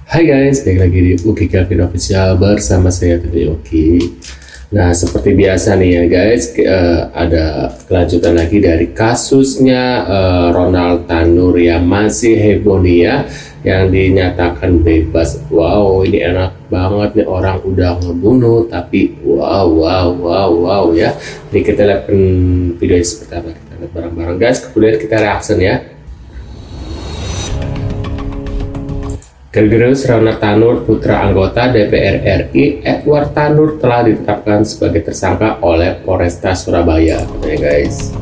Hai guys, balik lagi di Uki Kelvin Official bersama saya Teddy Oki. Nah, seperti biasa nih ya guys, ada kelanjutan lagi dari kasusnya Ronald Tanur yang masih heboh nih ya, yang dinyatakan bebas. Wow, ini enak banget nih, orang udah ngebunuh tapi wow ya. Ini kita lihat videonya seperti apa, kita lihat bareng-bareng guys, kemudian kita reaction ya. Gergerus Ronald Tanur, putra anggota DPR RI Edward Tanur telah ditetapkan sebagai tersangka oleh Polresta Surabaya, katanya guys.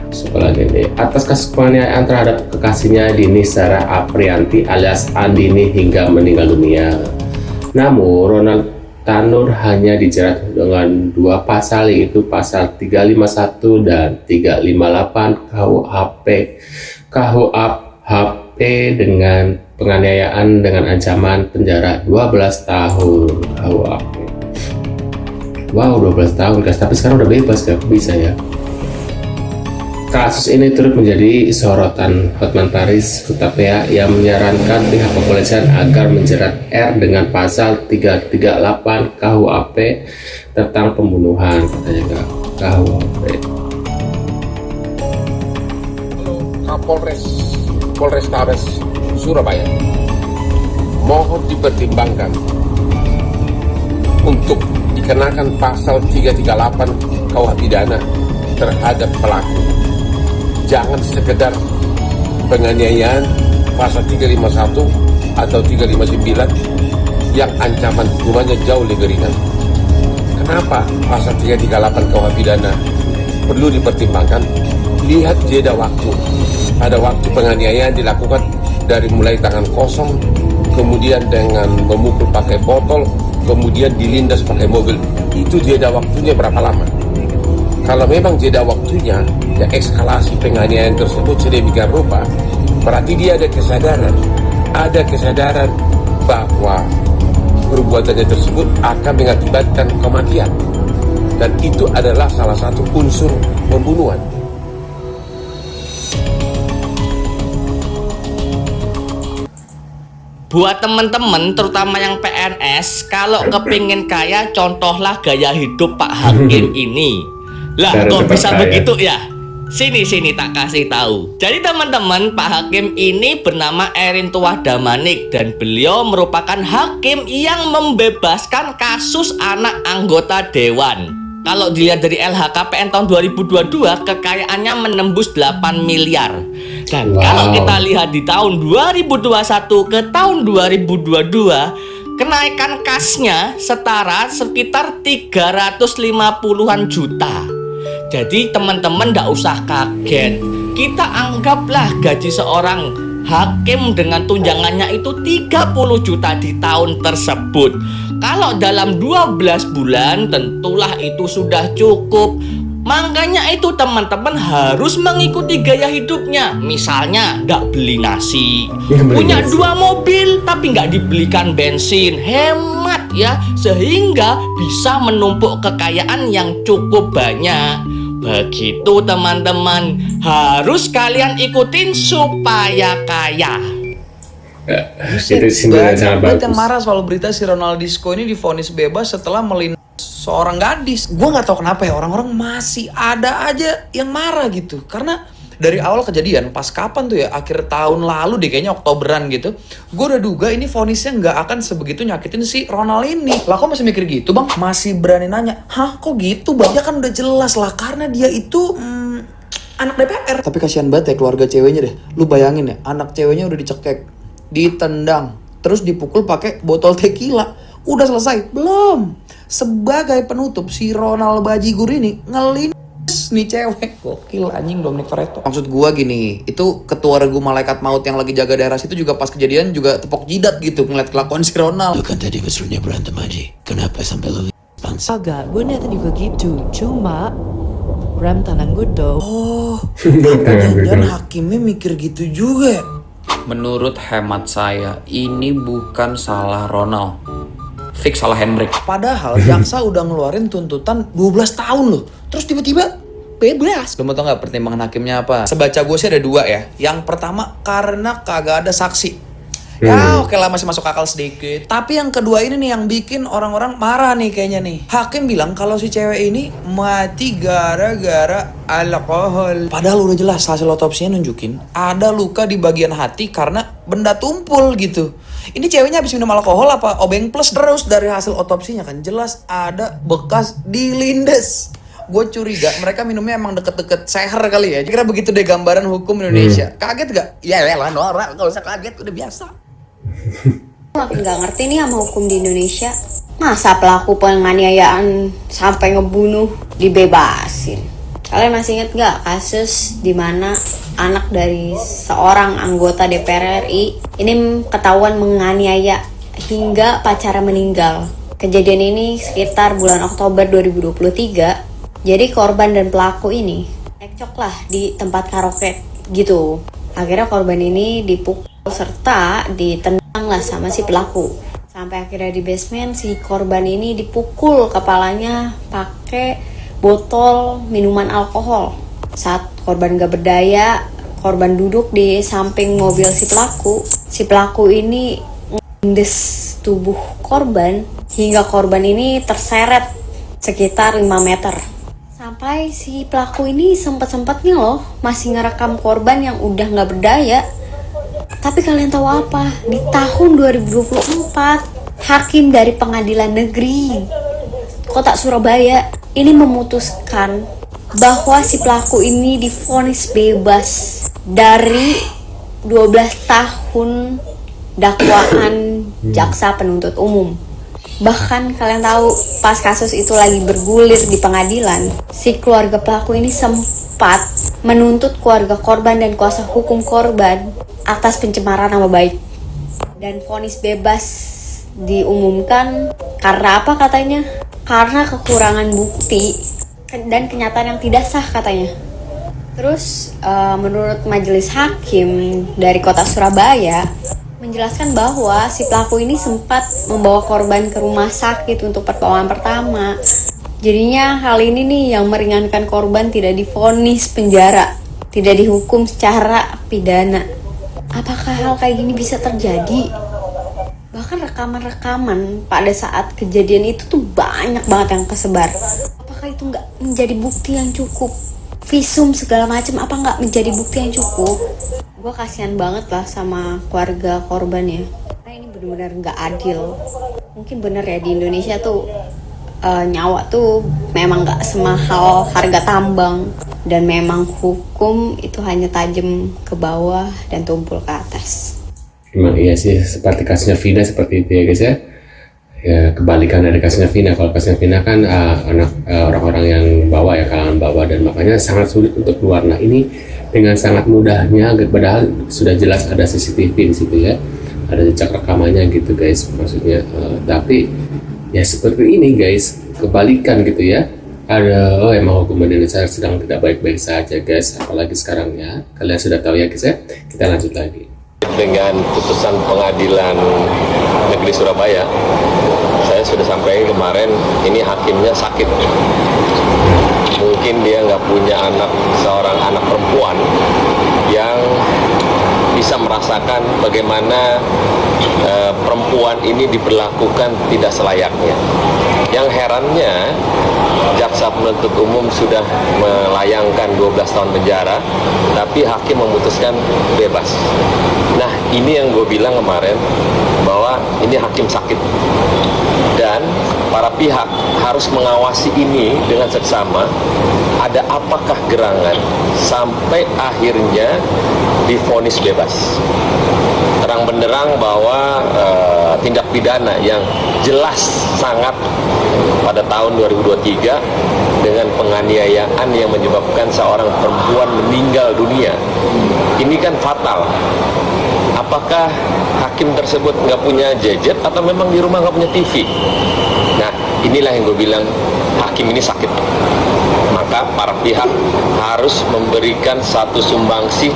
Sekolah ini atas kasus penganiayaan terhadap kekasihnya Dini Sarah Aprianti alias Andini hingga meninggal dunia. Namun Ronald Tanur hanya dijerat dengan dua pasal, yaitu pasal 351 dan 358 KUHP dengan penganiayaan dengan ancaman penjara 12 tahun. Wow, 12 tahun guys, tapi sekarang udah bebas ya, bisa ya. Kasus ini turut menjadi sorotan Hotman Paris Hutapea yang menyarankan pihak kepolisian agar menjerat R dengan pasal 338 KUHP tentang pembunuhan, katanya KUHP. Polrestabes Surabaya mohon dipertimbangkan untuk dikenakan pasal 338 KUH pidana terhadap pelaku. Jangan sekedar penganiayaan pasal 351 atau 359 yang ancaman hukumannya jauh lebih ringan. Kenapa pasal 338 KUH pidana perlu dipertimbangkan? Lihat jeda waktu. Ada waktu penganiayaan dilakukan dari mulai tangan kosong, kemudian dengan memukul pakai botol, kemudian dilindas pakai mobil. Itu jeda waktunya berapa lama? Kalau memang jeda waktunya, ya eskalasi penganiayaan tersebut sedemikian rupa, berarti dia ada kesadaran bahwa perbuatannya tersebut akan mengakibatkan kematian. Dan itu adalah salah satu unsur pembunuhan. Buat temen-temen, terutama yang PNS, kalau kepingin kaya, contohlah gaya hidup Pak Hakim ini. Lah, kok bisa kaya begitu ya? Sini tak kasih tahu. Jadi teman-teman, Pak Hakim ini bernama Erin Tuah Damanik dan beliau merupakan hakim yang membebaskan kasus anak anggota dewan. Kalau dilihat dari LHKPN tahun 2022, kekayaannya menembus 8 miliar. Dan kalau kita lihat di tahun 2021 ke tahun 2022, kenaikan kasnya setara sekitar 350-an juta. Jadi teman-teman nggak usah kaget. Kita anggaplah gaji seorang hakim dengan tunjangannya itu 30 juta di tahun tersebut. Kalau dalam 12 bulan tentulah itu sudah cukup. Makanya itu teman-teman harus mengikuti gaya hidupnya. Misalnya nggak beli nasi, punya 2 mobil tapi nggak dibelikan bensin. Hemat ya, sehingga bisa menumpuk kekayaan yang cukup banyak. Begitu teman-teman, harus kalian ikutin supaya kaya. Itu simbol yang sangat bagus. Yang marah soal berita si Ronaldisco ini divonis bebas setelah melindas seorang gadis. Gue nggak tahu kenapa ya orang-orang masih ada aja yang marah gitu. Karena dari awal kejadian, pas kapan tuh ya, akhir tahun lalu deh kayaknya, Oktoberan gitu, gue udah duga ini vonisnya nggak akan sebegitu nyakitin si Ronald ini. Lah kok masih mikir gitu bang? Masih berani nanya, hah kok gitu bang? Ya kan udah jelas lah, karena dia itu anak DPR. Tapi kasihan banget ya keluarga ceweknya deh. Lu bayangin ya, anak ceweknya udah dicekek, ditendang, terus dipukul pakai botol tequila. Udah selesai? Belum. Sebagai penutup, si Ronald Bajigur ini ngelindas nih cewek. Gokil anjing, Dominic Toretto. Maksud gua gini, itu ketua regu malaikat maut yang lagi jaga daerah situ juga pas kejadian juga tepok jidat gitu ngeliat kelakuan si Ronald. Lu kan tadi kesuruhnya berantem aja. Kenapa sampai lu pansa? Agak, gue niatnya juga gitu. Cuma rem tangan gue dong. Oh, jangan hakimnya mikir gitu juga ya? Menurut hemat saya, ini bukan salah Ronald. Fix salah Hendrik. Padahal jaksa udah ngeluarin tuntutan 12 tahun loh. Terus tiba-tiba bebas. Lo mau tau gak pertimbangan hakimnya apa? Sebaca gue sih ada 2 ya. Yang pertama karena kagak ada saksi. Ya oke lah, masih masuk akal sedikit. Tapi yang kedua ini nih yang bikin orang-orang marah nih kayaknya nih. Hakim bilang kalau si cewek ini mati gara-gara alkohol. Padahal udah jelas hasil otopsinya nunjukin ada luka di bagian hati karena benda tumpul gitu. Ini ceweknya habis minum alkohol apa obeng plus? Terus dari hasil otopsinya kan jelas ada bekas dilindes. Gue curiga mereka minumnya emang deket-deket seher kali ya. Kira begitu deh gambaran hukum Indonesia. Kaget gak? Ya lah Nora, gak usah kaget, udah biasa. Makin gak ngerti nih sama hukum di Indonesia. Masa pelaku penganiayaan sampai ngebunuh dibebasin? Kalian masih inget gak kasus dimana anak dari seorang anggota DPR RI ini ketahuan menganiaya hingga pacarnya meninggal? Kejadian ini sekitar bulan Oktober 2023. Jadi korban dan pelaku ini cekcok lah di tempat karaoke gitu. Akhirnya korban ini dipukul serta ditendang lah sama si pelaku. Sampai akhirnya di basement si korban ini dipukul kepalanya pakai botol minuman alkohol. Saat korban gak berdaya, korban duduk di samping mobil si pelaku. Si pelaku ini ngindes tubuh korban hingga korban ini terseret sekitar 5 meter. Sampai si pelaku ini sempat-sempatnya loh masih ngerekam korban yang udah gak berdaya. Tapi kalian tahu apa? Di tahun 2024, hakim dari Pengadilan Negeri Kota Surabaya ini memutuskan bahwa si pelaku ini divonis bebas dari 12 tahun dakwaan jaksa penuntut umum. Bahkan kalian tahu pas kasus itu lagi bergulir di pengadilan, si keluarga pelaku ini sempat menuntut keluarga korban dan kuasa hukum korban atas pencemaran nama baik. Dan vonis bebas diumumkan karena apa katanya? Karena kekurangan bukti dan kenyataan yang tidak sah katanya. Terus menurut majelis hakim dari Kota Surabaya menjelaskan bahwa si pelaku ini sempat membawa korban ke rumah sakit untuk pertolongan pertama. Jadinya hal ini nih yang meringankan korban tidak divonis penjara, tidak dihukum secara pidana. Apakah hal kayak gini bisa terjadi? Bahkan rekaman-rekaman pada saat kejadian itu tuh banyak banget yang kesebar. Apakah itu nggak menjadi bukti yang cukup? Visum segala macam apa nggak menjadi bukti yang cukup? Gue kasihan banget lah sama keluarga korban ya. Karena ini benar-benar nggak adil. Mungkin bener ya di Indonesia tuh nyawa tuh memang nggak semahal harga tambang, dan memang hukum itu hanya tajam ke bawah dan tumpul ke atas. Emang iya sih, seperti kasusnya Vina seperti itu ya guys ya. Ya kebalikan dari kasusnya Vina. Kalau kasusnya Vina kan orang-orang yang bawa ya, kalangan bawah, dan makanya sangat sulit untuk keluar. Nah ini dengan sangat mudahnya, padahal sudah jelas ada CCTV di situ ya, ada jejak rekamannya gitu guys, maksudnya. Tapi ya seperti ini guys, kebalikan gitu ya. Ada emang hukum Indonesia sedang tidak baik-baik saja guys, apalagi sekarang ya. Kalian sudah tahu ya guys ya. Kita lanjut lagi. Dengan putusan pengadilan negeri Surabaya, saya sudah sampaikan kemarin, ini hakimnya sakit. Mungkin dia nggak punya seorang anak perempuan yang bisa merasakan bagaimana perempuan ini diperlakukan tidak selayaknya. Yang herannya, jaksa penuntut umum sudah melayangkan 12 tahun penjara, tapi hakim memutuskan bebas. Nah, ini yang gue bilang kemarin, bahwa ini hakim sakit. Dan para pihak harus mengawasi ini dengan seksama, ada apakah gerangan sampai akhirnya divonis bebas. Terang benderang bahwa tindak pidana yang jelas sangat pada tahun 2023 dengan penganiayaan yang menyebabkan seorang perempuan meninggal dunia. Ini kan fatal. Apakah hakim tersebut nggak punya gadget atau memang di rumah nggak punya TV? Nah, inilah yang gue bilang, hakim ini sakit. Maka para pihak harus memberikan satu sumbangsi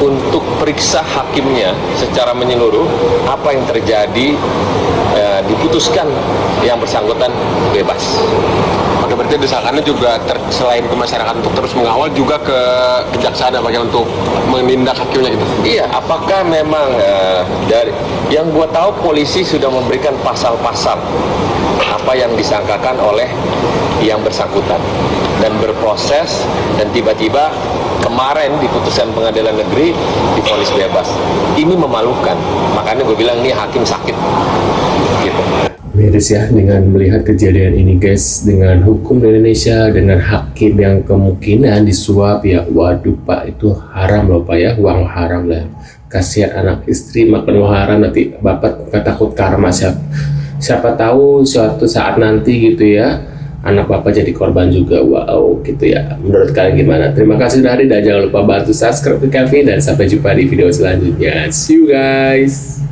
untuk periksa hakimnya secara menyeluruh, apa yang terjadi, diputuskan yang bersangkutan bebas. Oke, berarti desakannya juga selain ke masyarakat untuk terus mengawal, juga ke kejaksaan apakah untuk menindak hakimnya gitu? Iya, apakah memang dari yang gua tahu polisi sudah memberikan pasal-pasal apa yang disangkakan oleh yang bersangkutan dan berproses, dan tiba-tiba kemarin di putusan pengadilan negeri divonis bebas. Ini memalukan, makanya gue bilang ini hakim sakit gitu. Miris ya dengan melihat kejadian ini guys, dengan hukum di Indonesia, dengan hakim yang kemungkinan disuap ya. Waduh Pak, itu haram loh Pak ya, uang haram lah. Kasihan anak istri makan uang haram, nanti Bapak takut karma. Siapa tahu suatu saat nanti gitu ya, anak Bapak jadi korban juga. Wow gitu ya. Menurut kalian gimana? Terima kasih sudah hadir dan jangan lupa bantu subscribe ke Kevin, dan sampai jumpa di video selanjutnya. See you guys.